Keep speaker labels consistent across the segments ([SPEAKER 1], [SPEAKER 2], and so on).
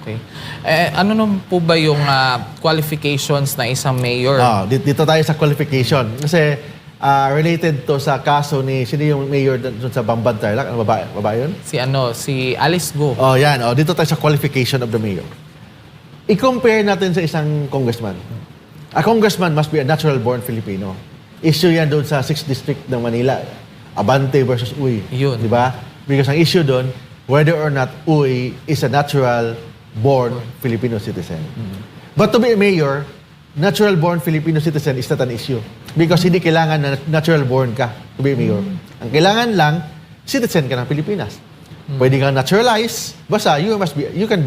[SPEAKER 1] Okay. Ano naman po ba yung qualifications na isang mayor?
[SPEAKER 2] Dito tayo sa qualification. Kasi related to sa kaso ni, sino yung mayor dun sa Bamban Tarlac? Ano, babae yun?
[SPEAKER 1] Si Alice Go.
[SPEAKER 2] Yan. Dito tayo sa qualification of the mayor. I-compare natin sa isang congressman. A congressman must be a natural-born Filipino. Issue yan doon sa 6th District ng Manila. Abante versus Uy.
[SPEAKER 1] Yun.
[SPEAKER 2] Di ba? Because ang issue doon, whether or not Uy is a natural-born Filipino citizen. But to be a mayor, natural-born Filipino citizen is not an issue. Because hindi kailangan na natural-born ka to be a mayor. Ang kailangan lang, citizen ka ng Pilipinas. Pwede kang naturalize, basta you can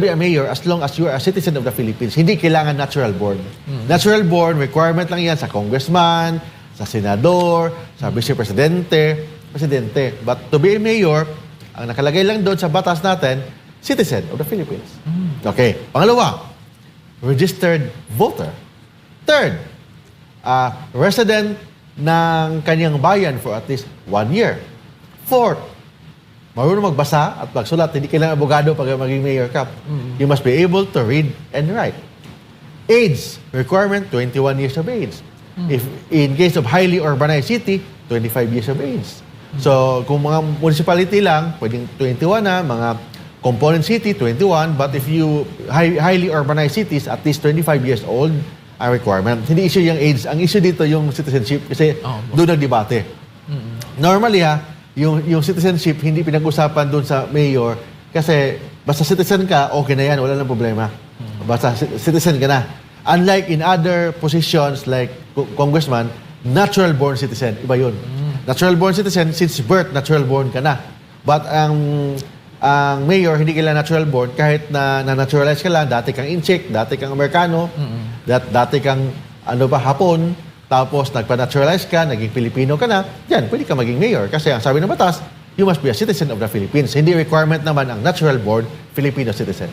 [SPEAKER 2] be a mayor as long as you are a citizen of the Philippines. Hindi kailangan natural-born. Natural-born, requirement lang yan sa congressman, sa senador, sa vice-presidente, presidente. But to be a mayor, ang nakalagay lang doon sa batas natin, citizen of the Philippines. Okay. Pangalawa, registered voter. Third, resident ng kanyang bayan for at least 1 year. Fourth, marunong magbasa at magsulat. Hindi kailangan abogado pag maging mayor ka. You must be able to read and write. Age requirement, 21 years of age. If in case of highly urbanized city, 25 years of age. So, kung mga municipality lang, pwedeng 21 na, mga component city, 21. But if you, highly urbanized cities, at least 25 years old, ang requirement. Hindi issue yung age. Ang issue dito yung citizenship kasi doon nagdebate. Normally yung citizenship, hindi pinag-usapan doon sa mayor kasi basta citizen ka, okay na yan, wala nang problema. Basta citizen ka na. Unlike in other positions like congressman, natural-born citizen, iba yun. Natural-born citizen, since birth, natural-born ka na. But ang mayor, hindi kailangan natural-born kahit na naturalize ka lang, dati kang Incheck, dati kang Amerikano, dati kang Hapon, tapos nagpa-naturalize ka, naging Pilipino ka na, yan, pwede ka maging mayor. Kasi ang sabi ng batas, you must be a citizen of the Philippines. Hindi requirement naman ang natural-born Filipino citizen.